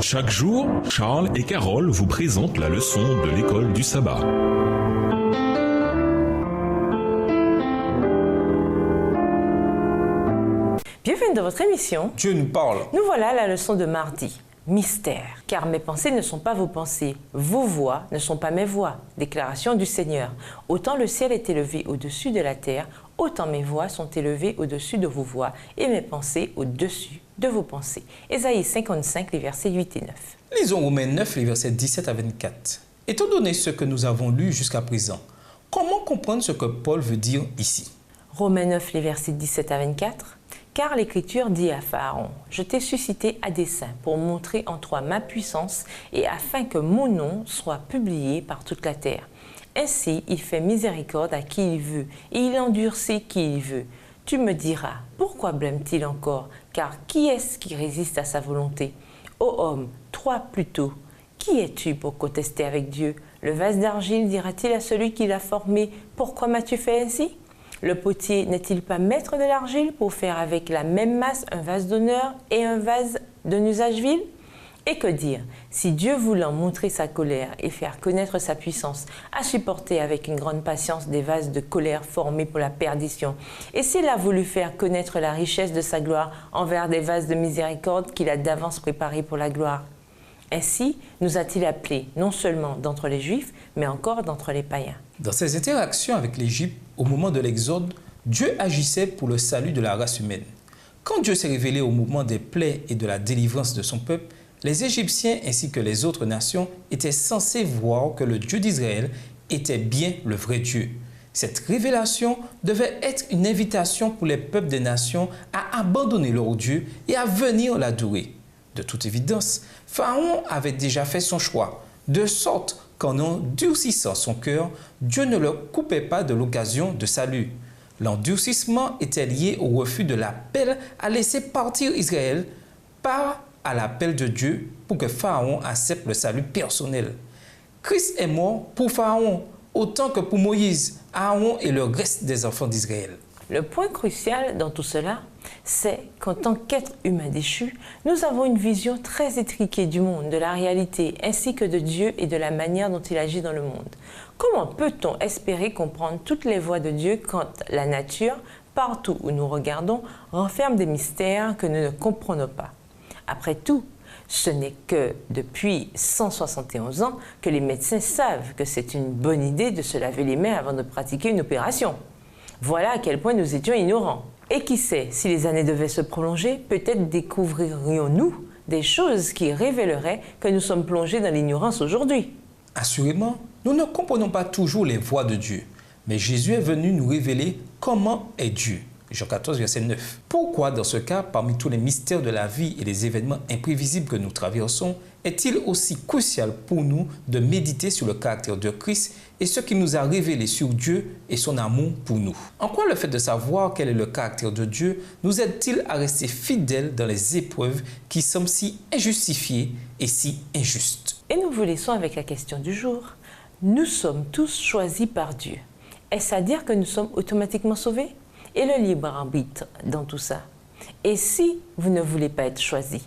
Chaque jour, Charles et Carole vous présentent la leçon de l'école du sabbat. Bienvenue dans votre émission. Dieu nous parle. Nous voilà à la leçon de mardi. Mystère. Car mes pensées ne sont pas vos pensées, vos voix ne sont pas mes voix. Déclaration du Seigneur. Autant le ciel est élevé au-dessus de la terre, autant mes voix sont élevées au-dessus de vos voix et mes pensées au-dessus de vos pensées. Ésaïe 55, les versets 8 et 9. Lisons Romains 9, les versets 17 à 24. Étant donné ce que nous avons lu jusqu'à présent, comment comprendre ce que Paul veut dire ici? Romains 9, les versets 17 à 24. Car l'Écriture dit à Pharaon, « Je t'ai suscité à dessein pour montrer en toi ma puissance et afin que mon nom soit publié par toute la terre. Ainsi, il fait miséricorde à qui il veut et il endurcit qui il veut. Tu me diras, pourquoi blâme-t-il encore? Car qui est-ce qui résiste à sa volonté? Ô homme, toi plutôt, qui es-tu pour contester avec Dieu? Le vase d'argile dira-t-il à celui qui l'a formé, pourquoi m'as-tu fait ainsi? Le potier n'est-il pas maître de l'argile pour faire avec la même masse un vase d'honneur et un vase d'un usage vil? Et que dire, si Dieu voulant montrer sa colère et faire connaître sa puissance, a supporté avec une grande patience des vases de colère formés pour la perdition, et s'il a voulu faire connaître la richesse de sa gloire envers des vases de miséricorde qu'il a d'avance préparés pour la gloire? Ainsi nous a-t-il appelés non seulement d'entre les Juifs, mais encore d'entre les païens. Dans ses interactions avec l'Égypte, au moment de l'Exode, Dieu agissait pour le salut de la race humaine. Quand Dieu s'est révélé au moment des plaies et de la délivrance de son peuple, les Égyptiens ainsi que les autres nations étaient censés voir que le Dieu d'Israël était bien le vrai Dieu. Cette révélation devait être une invitation pour les peuples des nations à abandonner leur Dieu et à venir l'adorer. De toute évidence, Pharaon avait déjà fait son choix, de sorte qu'en endurcissant son cœur, Dieu ne leur coupait pas de l'occasion de salut. L'endurcissement était lié au refus de l'appel à laisser partir Israël, pas à l'appel de Dieu pour que Pharaon accepte le salut personnel. Christ est mort pour Pharaon, autant que pour Moïse, Aaron et le reste des enfants d'Israël. Le point crucial dans tout cela, c'est qu'en tant qu'être humain déchu, nous avons une vision très étriquée du monde, de la réalité, ainsi que de Dieu et de la manière dont il agit dans le monde. Comment peut-on espérer comprendre toutes les voies de Dieu quand la nature, partout où nous regardons, renferme des mystères que nous ne comprenons pas? Après tout, ce n'est que depuis 171 ans que les médecins savent que c'est une bonne idée de se laver les mains avant de pratiquer une opération. Voilà à quel point nous étions ignorants. Et qui sait, si les années devaient se prolonger, peut-être découvririons-nous des choses qui révéleraient que nous sommes plongés dans l'ignorance aujourd'hui. Assurément, nous ne comprenons pas toujours les voies de Dieu, mais Jésus est venu nous révéler comment est Dieu. Jean 14, verset 9. Pourquoi, dans ce cas, parmi tous les mystères de la vie et les événements imprévisibles que nous traversons, est-il aussi crucial pour nous de méditer sur le caractère de Christ et ce qu'il nous a révélé sur Dieu et son amour pour nous? En quoi le fait de savoir quel est le caractère de Dieu nous aide-t-il à rester fidèles dans les épreuves qui semblent si injustifiées et si injustes? Et nous vous laissons avec la question du jour. Nous sommes tous choisis par Dieu. Est-ce à dire que nous sommes automatiquement sauvés? Et le libre arbitre dans tout ça? Et si vous ne voulez pas être choisi?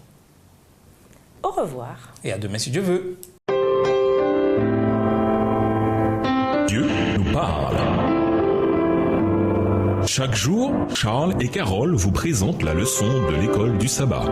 Au revoir. Et à demain si Dieu veut. Dieu nous parle. Chaque jour, Charles et Carole vous présentent la leçon de l'école du sabbat.